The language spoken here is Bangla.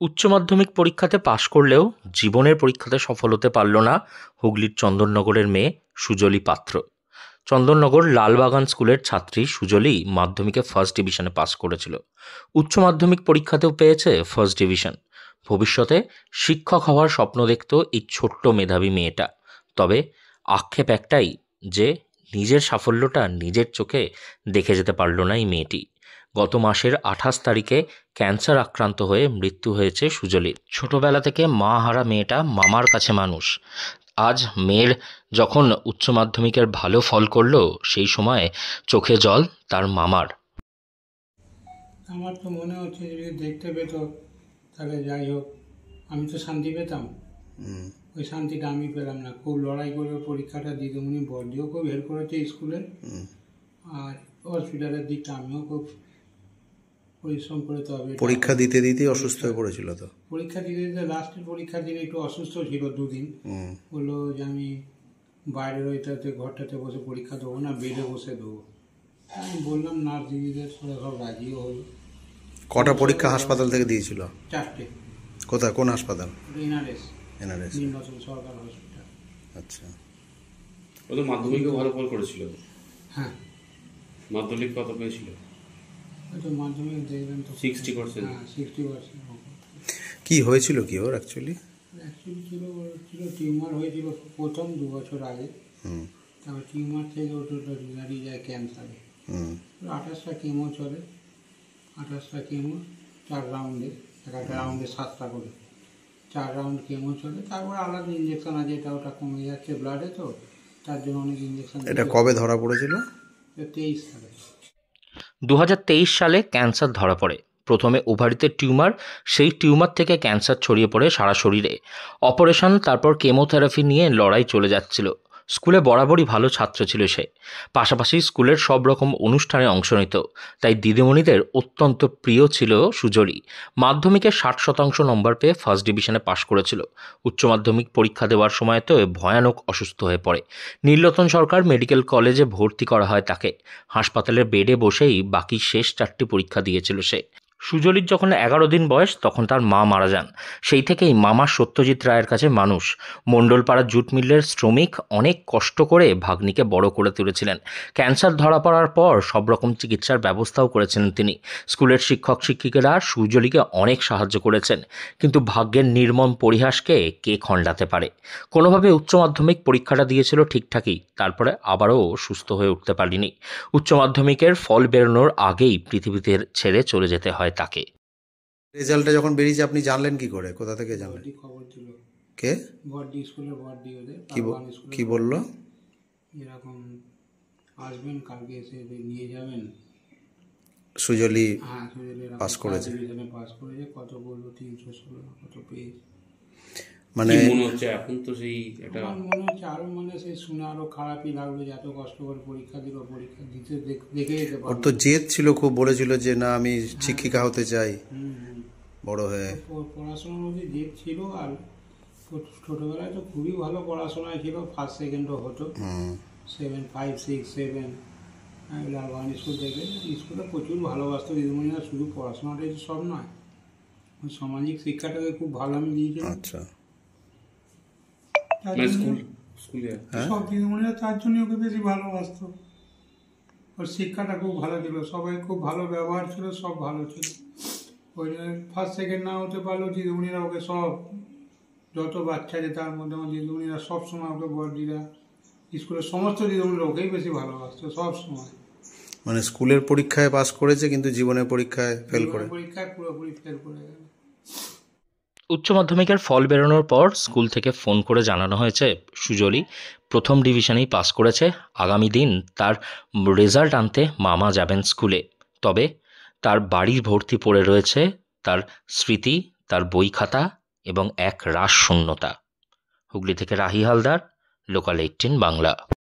উচ্চ মাধ্যমিক পরীক্ষাতে পাশ করলেও জীবনের পরীক্ষাতে সফল হতে পারল না হুগলির চন্দননগরের মেয়ে সুজলি পাত্র। চন্দননগর লালবাগান স্কুলের ছাত্রী সুজলি মাধ্যমিকে ফার্স্ট ডিভিশনে পাশ করেছিল। উচ্চ মাধ্যমিক পরীক্ষাতেও পেয়েছে ফার্স্ট ডিভিশন। ভবিষ্যতে শিক্ষক হওয়ার স্বপ্ন দেখত এই ছোট্ট মেধাবী মেয়েটা। তবে আক্ষেপ একটাই যে নিজের সাফল্যটা নিজের চোখে দেখে যেতে পারল না এই মেয়েটি। গত মাসের 28 তারিখে ক্যান্সার আক্রান্ত হয়ে মৃত্যু হয়েছে সুজলির। ছোটবেলা থেকে মা হারা মেয়েটা মামার কাছে মানুষ। আজ মেয়ের যখন উচ্চ মাধ্যমিকের ভালো ফল করলো, সেই সময় চোখে জল তার মামার। আমার তো মনে হচ্ছে যদি দেখতে পেত তাহলে যাই হোক, আমি তো শান্তি পেতাম। ওই শান্তিটা আমি পেলাম না। খুব লড়াই করে পরীক্ষাটা দিদিমণি বর্দিও খুব হেল্প করেছে স্কুলে, আর হসপিটালের দিকটা আমিও খুব পরিশ্রম করে। তবে পরীক্ষা দিতে দিতে অসুস্থ হয়ে পড়েছিল। তো পরীক্ষা দিতে দিতে লাস্টের পরীক্ষার দিনে একটু অসুস্থ ছিল, দুদিন। বললো যে আমি বাইরের ওইটাতে ঘরটাতে বসে পরীক্ষা দেবো না, বেডে বসে দেবো। আমি বললাম নার্স দিদিদের সাথে সব রাজিও হলো। কটা পরীক্ষা হাসপাতাল থেকে দিয়েছিল? 4টে। কোথায়, কোন হাসপাতাল? এনআরএস নির্বাচন সরকার হসপিটাল। আচ্ছা, ও তো মাধ্যমিকে ভালো ফল করেছিল। হ্যাঁ, মাধ্যমিক কত পেয়েছিল? ওই তো মাধ্যমিক দেখবেন তো 60%। হ্যাঁ, 60%। কি হয়েছিল কি ওর অ্যাকচুয়ালি ছিল টিউমার হয়েছিল প্রথম 2 বছর আগে। তারপর টিউমার থেকে ওটা দাঁড়িয়ে যায় ক্যান্সারে। 28টা কেমো চলে, 28টা কেমো 4 রাউন্ডে, একটা রাউন্ডে 7টা করে, 4 রাউন্ড কেমো চলে। তারপরে আলাদা ইঞ্জেকশন আছে, ওটা কমে যাচ্ছে ব্লাডে, তো তার জন্য অনেক ইঞ্জেকশন। এটা কবে ধরা পড়েছিল? 23 সালে। 2023 সালে ক্যান্সার ধরা পড়ে। প্রথমে ওভারিতে টিউমার, সেই টিউমার থেকে ক্যান্সার ছড়িয়ে পড়ে সারা শরীরে। অপারেশন, তারপর কেমোথেরাপি নিয়ে লড়াই চলে যাচ্ছিল। স্কুলে বরাবরই ভালো ছাত্র ছিল সে, পাশাপাশি স্কুলের সব রকম অনুষ্ঠানে অংশ নিত। তাই দিদিমণিদের অত্যন্ত প্রিয় ছিল সুজলি। মাধ্যমিকে 60% নম্বর পেয়ে ফার্স্ট ডিভিশনে পাশ করেছিল। উচ্চ মাধ্যমিক পরীক্ষা দেওয়ার সময় তো ভয়ানক অসুস্থ হয়ে পড়ে। নীলরতন সরকার মেডিকেল কলেজে ভর্তি করা হয় তাকে। হাসপাতালের বেডে বসেই বাকি শেষ 4টি পরীক্ষা দিয়েছিল সে। সুজলির যখন 11 দিন বয়স, তখন তার মা মারা যান। সেই থেকেই মামা সত্যজিৎ রায়ের কাছে মানুষ। মণ্ডলপাড়া জুট মিলের শ্রমিক, অনেক কষ্ট করে ভাগ্নিকে বড় করে তুলেছিলেন। ক্যান্সার ধরা পড়ার পর সব রকম চিকিৎসার ব্যবস্থাও করেছিলেন তিনি। স্কুলের শিক্ষক শিক্ষিকারা সুজলিকে অনেক সাহায্য করেছেন। কিন্তু ভাগ্যের নির্মম পরিহাসকে কে খণ্ডাতে পারে? কোনোভাবে উচ্চ মাধ্যমিক পরীক্ষাটা দিয়েছিল ঠিকঠাকই, তারপরে আবারও সুস্থ হয়ে উঠতে পারেনি। উচ্চ মাধ্যমিকের ফল বেরোনোর আগেই পৃথিবীতে ছেড়ে চলে যেতে হয় তাকে। রেজাল্টটা যখন বেরিয়েছে আপনি জানলেন কি করে? কোথা থেকে জানলেন? খবর দিল। কে? বর্দি স্কুলে, বর্দি ওদের কি বললো? এরকম আসবেন কালকে, এসে নিয়ে যাবেন। সুজলি হ্যাঁ, সুজলি পাস করেছে। পাস করেছে। কত বললো? 316 কত পেয়েছে। মানে মনে হচ্ছে এখন তো সেই একটা মনে হচ্ছে আরো, মানে সেই শুনে আরো খারাপই লাগলো যে এত কষ্ট করে পরীক্ষা দিল, পরীক্ষা দিতে দেখে যেতে ওর পারলো। তো জেদ ছিল খুব, বলেছিল যে না আমি শিক্ষিকা হতে চাই বড় হয়ে। পড়াশোনার মধ্যে জেদ ছিল, আর ছোটবেলায় তো খুবই ভালো পড়াশোনায় ছিল, ফার্স্ট সেকেন্ডও হতো। 7, 5, 6, 7 লালবাগান স্কুল থেকে। স্কুলে প্রচুর ভালোবাসতো দিদিমণিরা। শুধু পড়াশোনাটাই সব নয়, সামাজিক শিক্ষাটাকে খুব ভালো আমি দিয়েছিলাম। আচ্ছা, সব দিদিমণিরা তার জন্য ওকে বেশি ভালোবাসতো। ওর শিক্ষাটা খুব ভালো ছিল, সবাই খুব ভালো ব্যবহার ছিল, সব ভালো ছিল। ওই জন্য ফার্স্ট সেকেন্ড না হতে পারলেও দিদিমণিরা ওকে সব, যত বাচ্চা আছে তার মধ্যে আমার দিদিমণিরা সবসময় ওকে, বড়দিরা স্কুলের সমস্ত দিদিমণিরা ওকেই বেশি ভালোবাসতো সব সময়। মানে স্কুলের পরীক্ষায় পাস করেছে কিন্তু জীবনের পরীক্ষায় ফেল করে, পরীক্ষায় পুরোপুরি ফেল করে গেল। উচ্চ মাধ্যমিকের ফল বেরোনোর পর স্কুল থেকে ফোন করে জানানো হয়েছে সুজলি প্রথম ডিভিশনেই পাস করেছে। আগামী দিন তার রেজাল্ট আনতে মামা যাবেন স্কুলে। তবে তার বাড়ি ভর্তি পড়ে রয়েছে তার স্মৃতি, তার বই খাতা এবং এক রাস শূন্যতা। হুগলি থেকে রাহি হালদার, লোকাল 18 বাংলা।